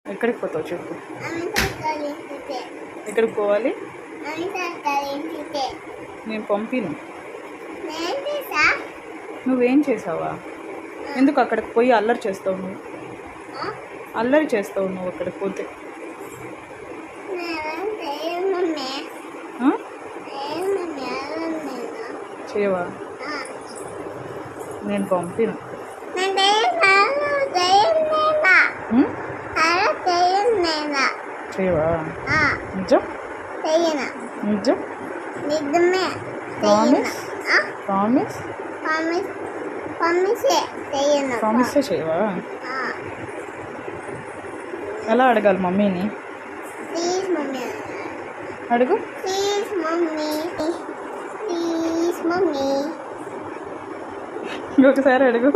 ఎక్కడికి పోతావు చెప్పు. ఎక్కడికి పోవాలి? నేను పంపిను. నువ్వేం చేసావా? ఎందుకు అక్కడికి పోయి అల్లరి చేస్తావు? నువ్వు అల్లరి చేస్తావు నువ్వు అక్కడికి పోతే. చేయవా? నేను పంపిను. చేయవా? నిజం నిజం ప్రామిస్ ప్రామిస్ ప్రామిస్ చేయవా? ఎలా అడగాలి మమ్మీని? అడుగు. ఇంకొకసారి అడుగు.